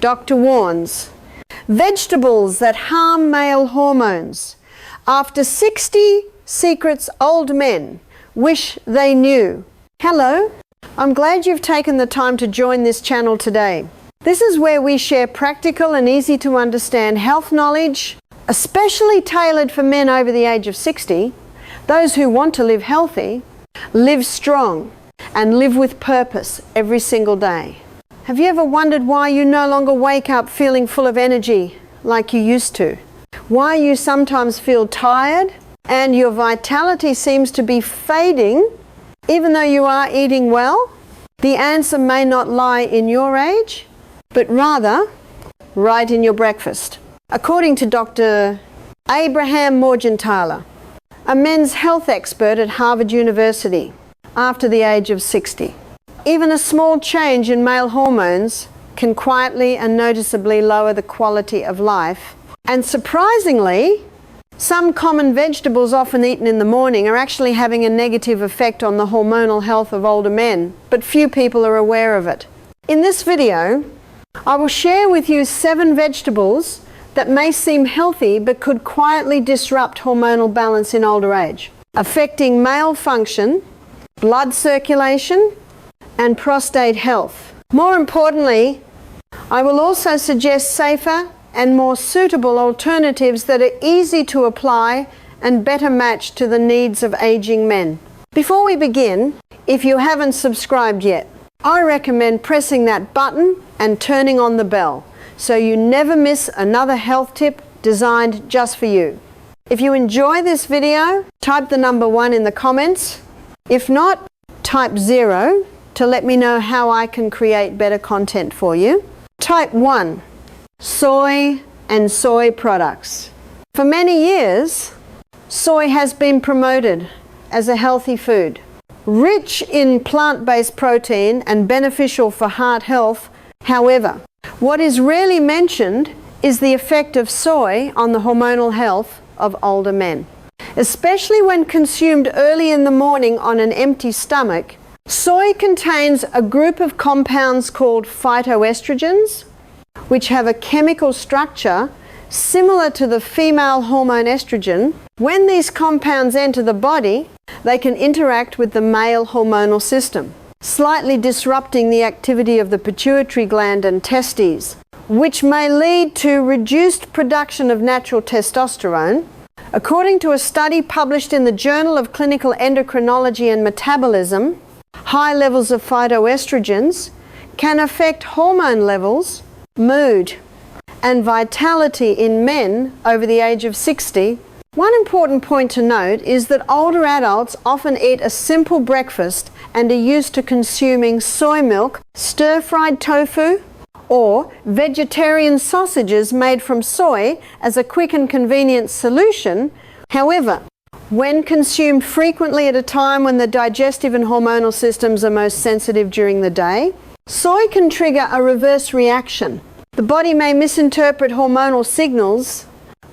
Doctor warns, vegetables that harm male hormones. After 60 secrets old men wish they knew. Hello, I'm glad you've taken the time to join this channel today. This is where we share practical and easy to understand health knowledge, especially tailored for men over the age of 60, those who want to live healthy, live strong, and live with purpose every single day. Have you ever wondered why you no longer wake up feeling full of energy like you used to? Why you sometimes feel tired and your vitality seems to be fading even though you are eating well? The answer may not lie in your age, but rather right in your breakfast. According to Dr. Abraham Morgenthaler, a men's health expert at Harvard University, after the age of 60, even a small change in male hormones can quietly and noticeably lower the quality of life. And surprisingly, some common vegetables often eaten in the morning are actually having a negative effect on the hormonal health of older men, but few people are aware of it. In this video, I will share with you 7 vegetables that may seem healthy but could quietly disrupt hormonal balance in older age, affecting male function, blood circulation, and prostate health. More importantly, I will also suggest safer and more suitable alternatives that are easy to apply and better matched to the needs of aging men. Before we begin, if you haven't subscribed yet, I recommend pressing that button and turning on the bell so you never miss another health tip designed just for you. If you enjoy this video, type the number 1 in the comments. If not, type 0 to let me know how I can create better content for you. Type 1. Soy and soy products. For many years, soy has been promoted as a healthy food, rich in plant-based protein and beneficial for heart health. However, what is rarely mentioned is the effect of soy on the hormonal health of older men. Especially when consumed early in the morning on an empty stomach, soy contains a group of compounds called phytoestrogens, which have a chemical structure similar to the female hormone estrogen. When these compounds enter the body, they can interact with the male hormonal system, slightly disrupting the activity of the pituitary gland and testes, which may lead to reduced production of natural testosterone. According to a study published in the Journal of Clinical Endocrinology and Metabolism, high levels of phytoestrogens can affect hormone levels, mood, and vitality in men over the age of 60. One important point to note is that older adults often eat a simple breakfast and are used to consuming soy milk, stir-fried tofu, or vegetarian sausages made from soy as a quick and convenient solution. However, when consumed frequently at a time when the digestive and hormonal systems are most sensitive during the day, soy can trigger a reverse reaction. The body may misinterpret hormonal signals,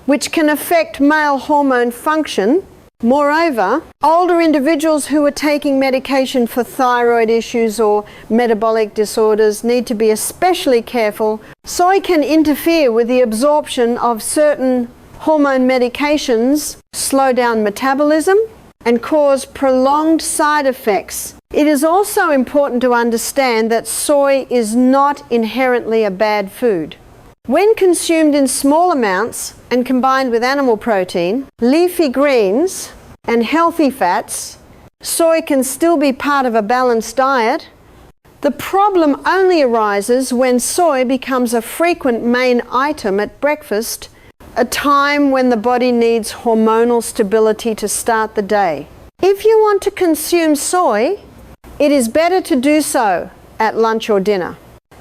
which can affect male hormone function. Moreover, older individuals who are taking medication for thyroid issues or metabolic disorders need to be especially careful. Soy can interfere with the absorption of certain hormone medications, slow down metabolism, and cause prolonged side effects. It is also important to understand that soy is not inherently a bad food. When consumed in small amounts and combined with animal protein, leafy greens, and healthy fats, soy can still be part of a balanced diet. The problem only arises when soy becomes a frequent main item at breakfast, a time when the body needs hormonal stability to start the day. If you want to consume soy, it is better to do so at lunch or dinner,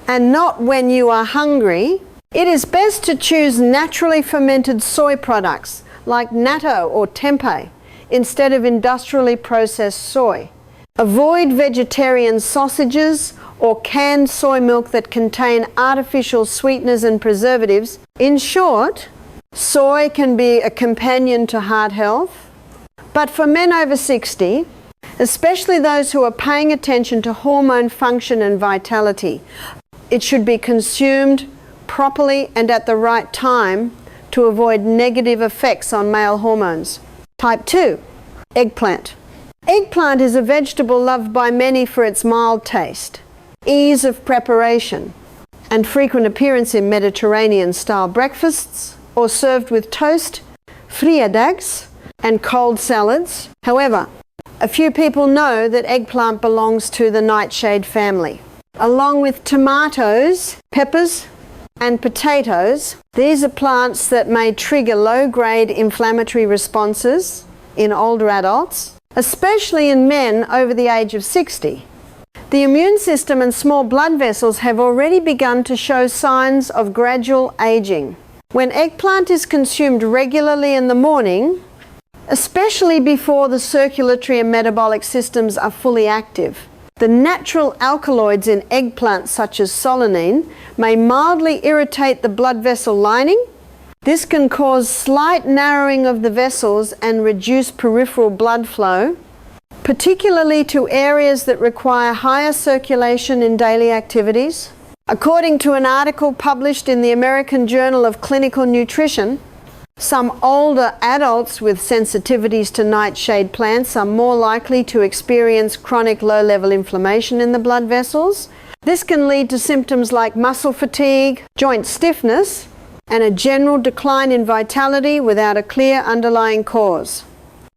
and not when you are hungry. It is best to choose naturally fermented soy products like natto or tempeh instead of industrially processed soy. Avoid vegetarian sausages or canned soy milk that contain artificial sweeteners and preservatives. In short, soy can be a companion to heart health, but for men over 60, especially those who are paying attention to hormone function and vitality, it should be consumed properly and at the right time to avoid negative effects on male hormones. Type 2, eggplant. Eggplant is a vegetable loved by many for its mild taste, ease of preparation, and frequent appearance in Mediterranean-style breakfasts or served with toast, friadags, and cold salads. However, a few people know that eggplant belongs to the nightshade family. Along with tomatoes, peppers, and potatoes, these are plants that may trigger low-grade inflammatory responses in older adults, especially in men over the age of 60. The immune system and small blood vessels have already begun to show signs of gradual aging. When eggplant is consumed regularly in the morning, especially before the circulatory and metabolic systems are fully active, the natural alkaloids in eggplant, such as solanine, may mildly irritate the blood vessel lining. This can cause slight narrowing of the vessels and reduce peripheral blood flow, particularly to areas that require higher circulation in daily activities. According to an article published in the American Journal of Clinical Nutrition, some older adults with sensitivities to nightshade plants are more likely to experience chronic low-level inflammation in the blood vessels. This can lead to symptoms like muscle fatigue, joint stiffness, and a general decline in vitality without a clear underlying cause.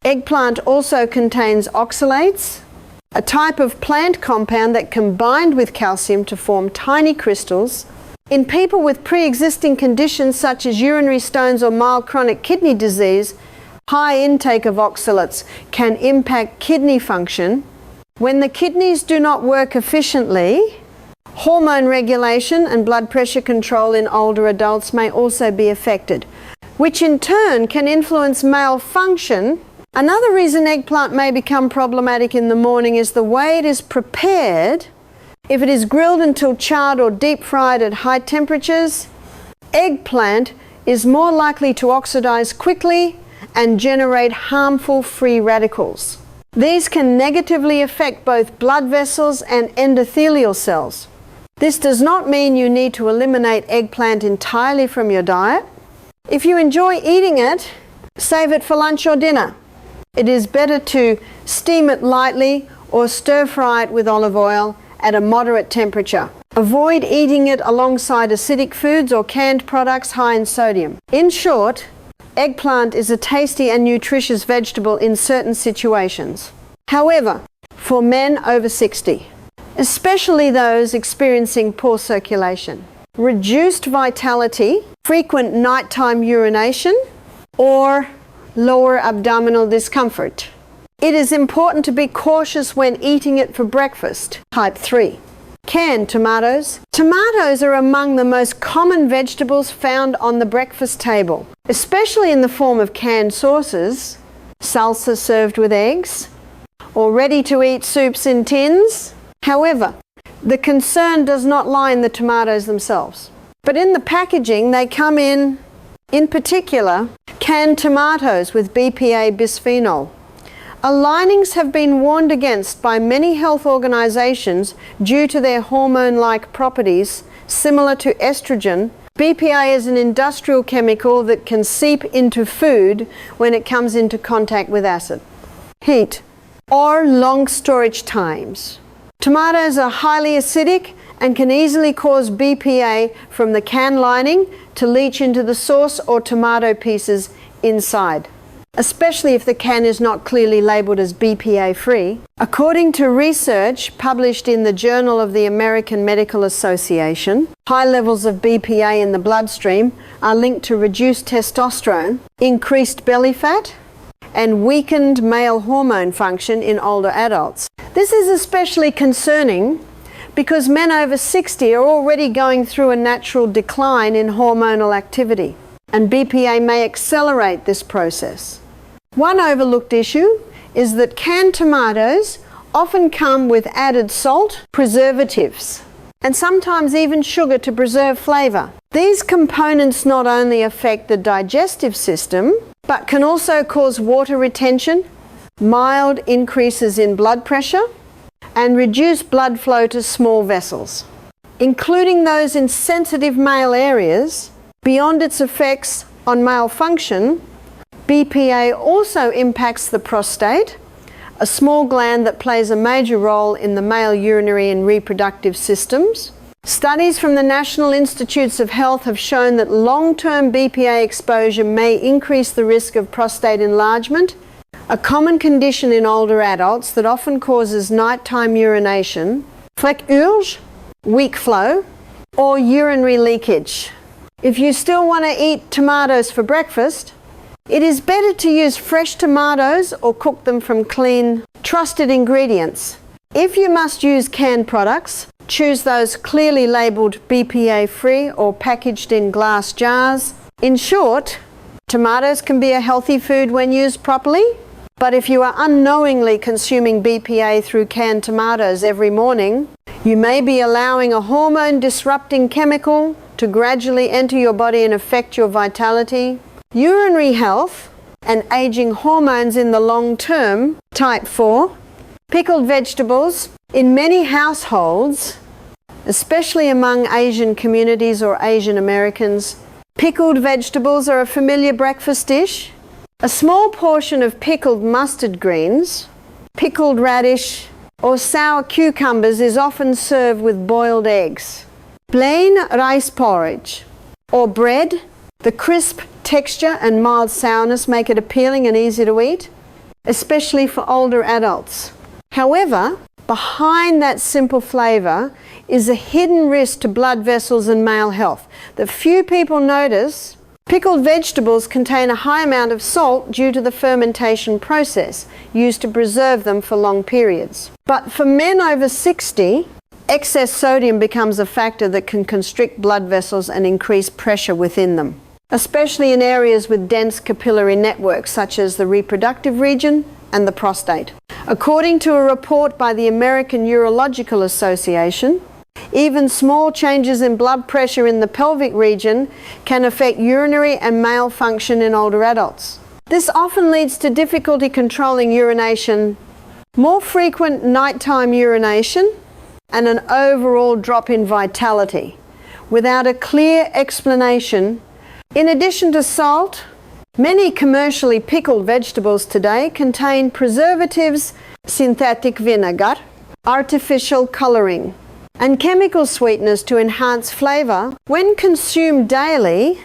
Eggplant also contains oxalates, a type of plant compound that combined with calcium to form tiny crystals. In people with pre-existing conditions such as urinary stones or mild chronic kidney disease, high intake of oxalates can impact kidney function. When the kidneys do not work efficiently, hormone regulation and blood pressure control in older adults may also be affected, which in turn can influence male function. Another reason eggplant may become problematic in the morning is the way it is prepared. If it is grilled until charred or deep fried at high temperatures, eggplant is more likely to oxidize quickly and generate harmful free radicals. These can negatively affect both blood vessels and endothelial cells. This does not mean you need to eliminate eggplant entirely from your diet. If you enjoy eating it, save it for lunch or dinner. It is better to steam it lightly or stir fry it with olive oil at a moderate temperature. Avoid eating it alongside acidic foods or canned products high in sodium. In short, eggplant is a tasty and nutritious vegetable in certain situations. However, for men over 60, especially those experiencing poor circulation, reduced vitality, frequent nighttime urination, or lower abdominal discomfort, it is important to be cautious when eating it for breakfast. Type 3. Canned tomatoes. Tomatoes are among the most common vegetables found on the breakfast table, especially in the form of canned sauces, salsa served with eggs, or ready-to-eat soups in tins. However, the concern does not lie in the tomatoes themselves, but in the packaging. They come in particular, canned tomatoes with BPA bisphenol. Linings have been warned against by many health organizations due to their hormone-like properties similar to estrogen. BPA is an industrial chemical that can seep into food when it comes into contact with acid, heat, or long storage times. Tomatoes are highly acidic and can easily cause BPA from the can lining to leach into the sauce or tomato pieces inside, especially if the can is not clearly labeled as BPA-free. According to research published in the Journal of the American Medical Association, high levels of BPA in the bloodstream are linked to reduced testosterone, increased belly fat, and weakened male hormone function in older adults. This is especially concerning because men over 60 are already going through a natural decline in hormonal activity, and BPA may accelerate this process. One overlooked issue is that canned tomatoes often come with added salt, preservatives, and sometimes even sugar to preserve flavor. These components not only affect the digestive system, but can also cause water retention, mild increases in blood pressure, and reduce blood flow to small vessels. including those in sensitive male areas. Beyond its effects on male function, BPA also impacts the prostate, a small gland that plays a major role in the male urinary and reproductive systems. Studies from the National Institutes of Health have shown that long-term BPA exposure may increase the risk of prostate enlargement, a common condition in older adults that often causes nighttime urination, flekurge, weak flow, or urinary leakage. If you still want to eat tomatoes for breakfast, it is better to use fresh tomatoes or cook them from clean, trusted ingredients. If you must use canned products, choose those clearly labelled BPA-free or packaged in glass jars. In short, tomatoes can be a healthy food when used properly, but if you are unknowingly consuming BPA through canned tomatoes every morning, you may be allowing a hormone-disrupting chemical to gradually enter your body and affect your vitality, urinary health, and aging hormones in the long term. Type 4. Pickled vegetables. In many households, especially among Asian communities or Asian Americans, pickled vegetables are a familiar breakfast dish. A small portion of pickled mustard greens, pickled radish, or sour cucumbers is often served with boiled eggs. Plain rice porridge or bread, the crisp texture and mild sourness make it appealing and easy to eat, especially for older adults. However, behind that simple flavour is a hidden risk to blood vessels and male health that few people notice. Pickled vegetables contain a high amount of salt due to the fermentation process used to preserve them for long periods. But for men over 60, excess sodium becomes a factor that can constrict blood vessels and increase pressure within them, especially in areas with dense capillary networks such as the reproductive region and the prostate. According to a report by the American Urological Association, even small changes in blood pressure in the pelvic region can affect urinary and male function in older adults. This often leads to difficulty controlling urination, more frequent nighttime urination, and an overall drop in vitality without a clear explanation. In addition to salt, many commercially pickled vegetables today contain preservatives, synthetic vinegar, artificial coloring, and chemical sweeteners to enhance flavor. When consumed daily,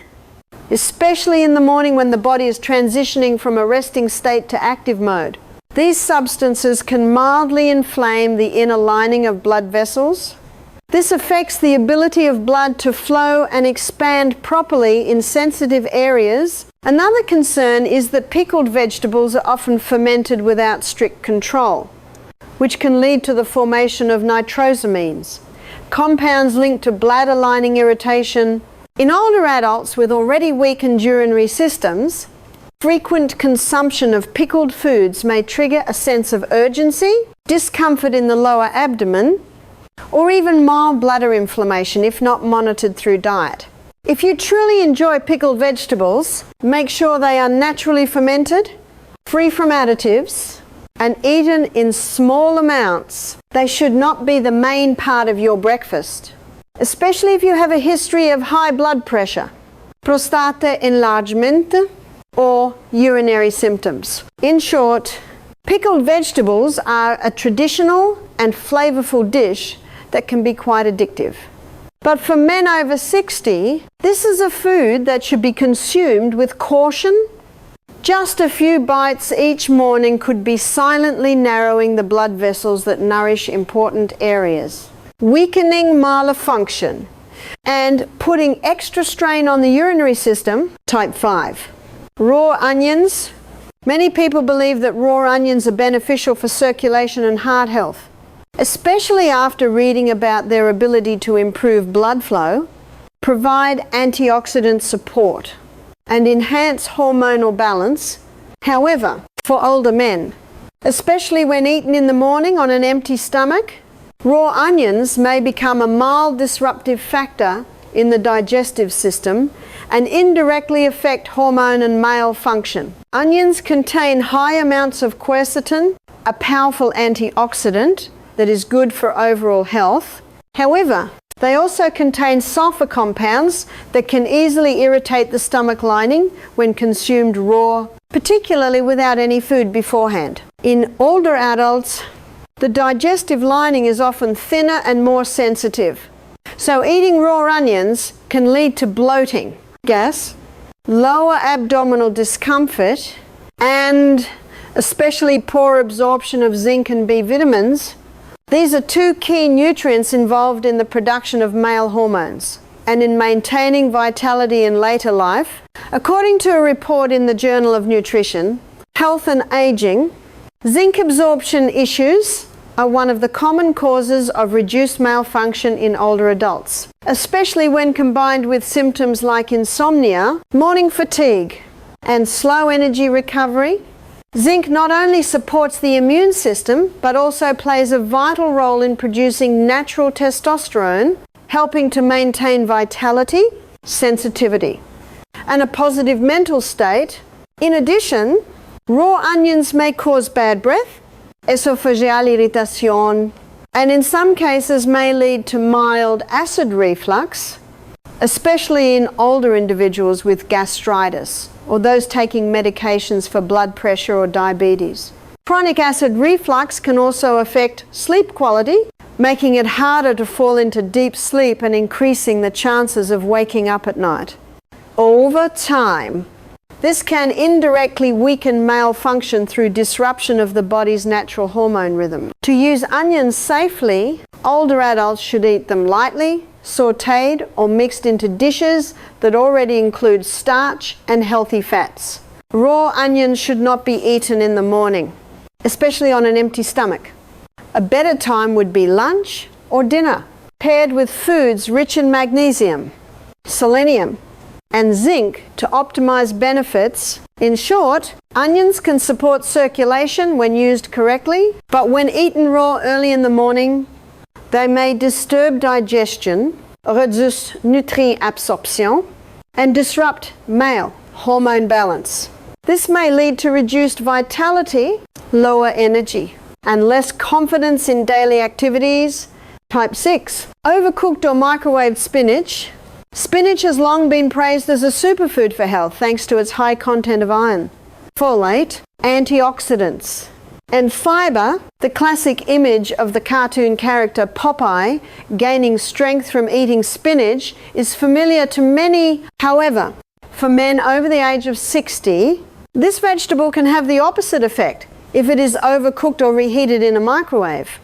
especially in the morning when the body is transitioning from a resting state to active mode, these substances can mildly inflame the inner lining of blood vessels. This affects the ability of blood to flow and expand properly in sensitive areas. Another concern is that pickled vegetables are often fermented without strict control, which can lead to the formation of nitrosamines, compounds linked to bladder lining irritation. In older adults with already weakened urinary systems, frequent consumption of pickled foods may trigger a sense of urgency, discomfort in the lower abdomen, or even mild bladder inflammation if not monitored through diet. If you truly enjoy pickled vegetables, make sure they are naturally fermented, free from additives, and eaten in small amounts. They should not be the main part of your breakfast, especially if you have a history of high blood pressure, prostate enlargement, or urinary symptoms. In short, pickled vegetables are a traditional and flavorful dish that can be quite addictive. But for men over 60, this is a food that should be consumed with caution. Just a few bites each morning could be silently narrowing the blood vessels that nourish important areas, weakening malar function, and putting extra strain on the urinary system. Type 5. Raw onions. Many people believe that raw onions are beneficial for circulation and heart health, especially after reading about their ability to improve blood flow, provide antioxidant support, and enhance hormonal balance. However, for older men, especially when eaten in the morning on an empty stomach, raw onions may become a mild disruptive factor in the digestive system and indirectly affect hormone and male function. Onions contain high amounts of quercetin, a powerful antioxidant that is good for overall health. However, They also contain sulfur compounds that can easily irritate the stomach lining when consumed raw, particularly without any food beforehand. In older adults, the digestive lining is often thinner and more sensitive. So eating raw onions can lead to bloating, gas, lower abdominal discomfort, and especially poor absorption of zinc and B vitamins. These are two key nutrients involved in the production of male hormones and in maintaining vitality in later life. According to a report in the Journal of Nutrition, Health and Aging, zinc absorption issues are one of the common causes of reduced male function in older adults, especially when combined with symptoms like insomnia, morning fatigue, and slow energy recovery. Zinc not only supports the immune system, but also plays a vital role in producing natural testosterone, helping to maintain vitality, sensitivity, and a positive mental state. In addition, raw onions may cause bad breath, esophageal irritation, and in some cases may lead to mild acid reflux, especially in older individuals with gastritis or those taking medications for blood pressure or diabetes. Chronic acid reflux can also affect sleep quality, making it harder to fall into deep sleep and increasing the chances of waking up at night. Over time, this can indirectly weaken male function through disruption of the body's natural hormone rhythm. To use onions safely, older adults should eat them lightly, sautéed or mixed into dishes that already include starch and healthy fats. Raw onions should not be eaten in the morning, especially on an empty stomach. A better time would be lunch or dinner, paired with foods rich in magnesium, selenium, and zinc to optimize benefits. In short, onions can support circulation when used correctly, but when eaten raw early in the morning, they may disturb digestion, reduce nutrient absorption, and disrupt male hormone balance. This may lead to reduced vitality, lower energy, and less confidence in daily activities. Type 6. Overcooked or microwaved spinach. Spinach has long been praised as a superfood for health thanks to its high content of iron, folate, antioxidants, and fiber. The classic image of the cartoon character Popeye gaining strength from eating spinach is familiar to many. However, for men over the age of 60, this vegetable can have the opposite effect if it is overcooked or reheated in a microwave,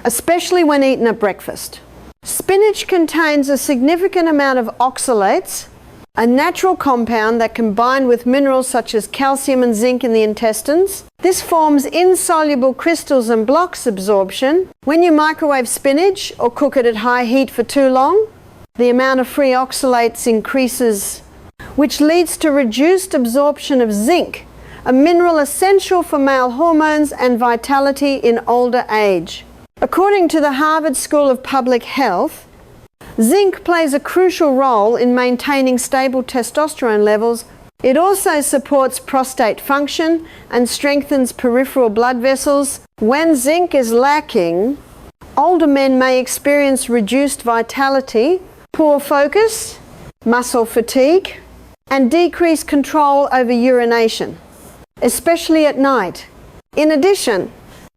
especially when eaten at breakfast. Spinach contains a significant amount of oxalates, a natural compound that combined with minerals such as calcium and zinc in the intestines. This forms insoluble crystals and blocks absorption. When you microwave spinach or cook it at high heat for too long, the amount of free oxalates increases, which leads to reduced absorption of zinc, a mineral essential for male hormones and vitality in older age. According to the Harvard School of Public Health, zinc plays a crucial role in maintaining stable testosterone levels. It also supports prostate function and strengthens peripheral blood vessels. When zinc is lacking, older men may experience reduced vitality, poor focus, muscle fatigue, and decreased control over urination, especially at night. In addition,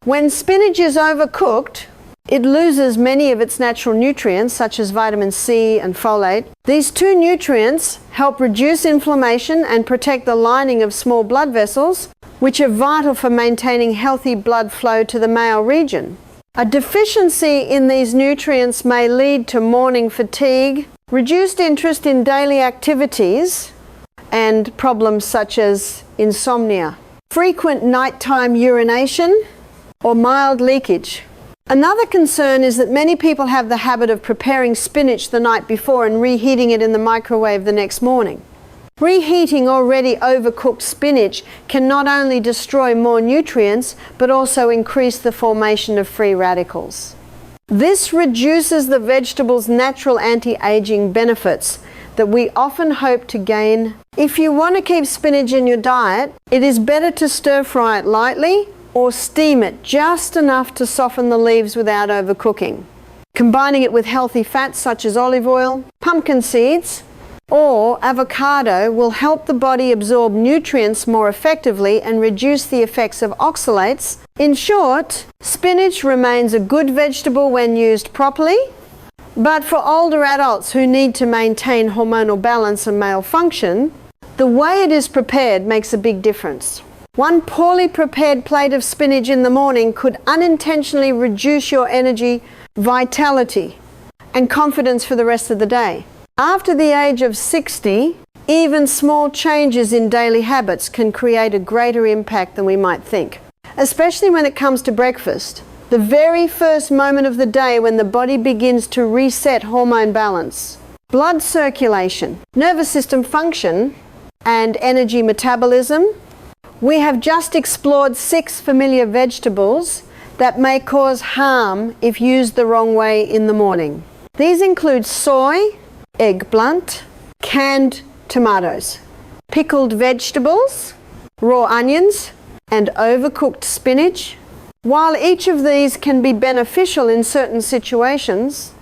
when spinach is overcooked, it loses many of its natural nutrients such as vitamin C and folate. These two nutrients help reduce inflammation and protect the lining of small blood vessels, which are vital for maintaining healthy blood flow to the male region. A deficiency in these nutrients may lead to morning fatigue, reduced interest in daily activities, and problems such as insomnia, frequent nighttime urination, or mild leakage. Another concern is that many people have the habit of preparing spinach the night before and reheating it in the microwave the next morning. Reheating already overcooked spinach can not only destroy more nutrients, but also increase the formation of free radicals. This reduces the vegetable's natural anti-aging benefits that we often hope to gain. If you want to keep spinach in your diet, it is better to stir fry it lightly or steam it just enough to soften the leaves without overcooking. Combining it with healthy fats such as olive oil, pumpkin seeds, or avocado will help the body absorb nutrients more effectively and reduce the effects of oxalates. In short, spinach remains a good vegetable when used properly, but for older adults who need to maintain hormonal balance and male function, the way it is prepared makes a big difference. One poorly prepared plate of spinach in the morning could unintentionally reduce your energy, vitality, and confidence for the rest of the day. After the age of 60, even small changes in daily habits can create a greater impact than we might think, especially when it comes to breakfast, the very first moment of the day when the body begins to reset hormone balance. Blood circulation, nervous system function, and energy metabolism. We have just explored 6 familiar vegetables that may cause harm if used the wrong way in the morning. These include soy, eggplant, canned tomatoes, pickled vegetables, raw onions, and overcooked spinach. While each of these can be beneficial in certain situations,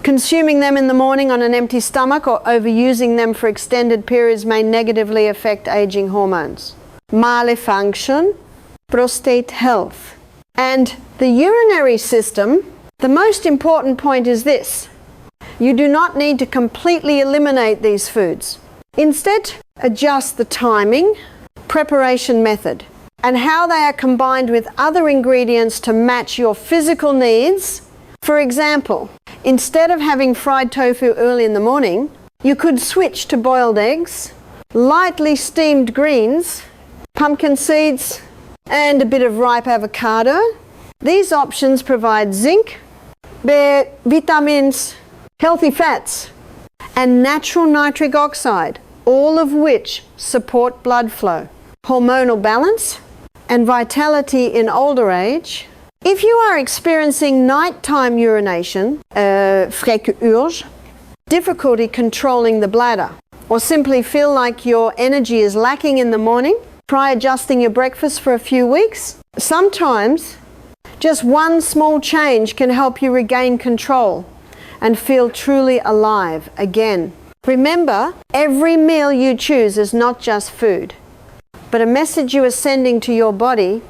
consuming them in the morning on an empty stomach or overusing them for extended periods may negatively affect aging hormones, male function, prostate health, and the urinary system. The most important point is this: you do not need to completely eliminate these foods. Instead, adjust the timing, preparation method, and how they are combined with other ingredients to match your physical needs. For example, instead of having fried tofu early in the morning, you could switch to boiled eggs, lightly steamed greens, pumpkin seeds, and a bit of ripe avocado. These options provide zinc, B, vitamins, healthy fats, and natural nitric oxide, all of which support blood flow, hormonal balance, and vitality in older age. If you are experiencing nighttime urination, frequurge, difficulty controlling the bladder, or simply feel like your energy is lacking in the morning, try adjusting your breakfast for a few weeks. Sometimes just one small change can help you regain control and feel truly alive again. Remember, every meal you choose is not just food, but a message you are sending to your body,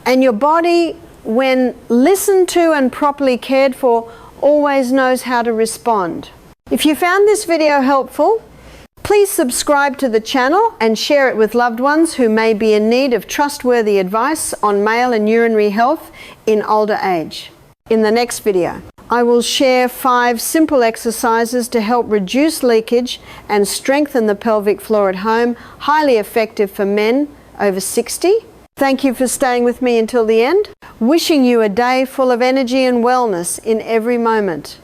and your body, when listened to and properly cared for, always knows how to respond. If you found this video helpful, please subscribe to the channel and share it with loved ones who may be in need of trustworthy advice on male and urinary health in older age. In the next video, I will share 5 simple exercises to help reduce leakage and strengthen the pelvic floor at home, highly effective for men over 60. Thank you for staying with me until the end. Wishing you a day full of energy and wellness in every moment.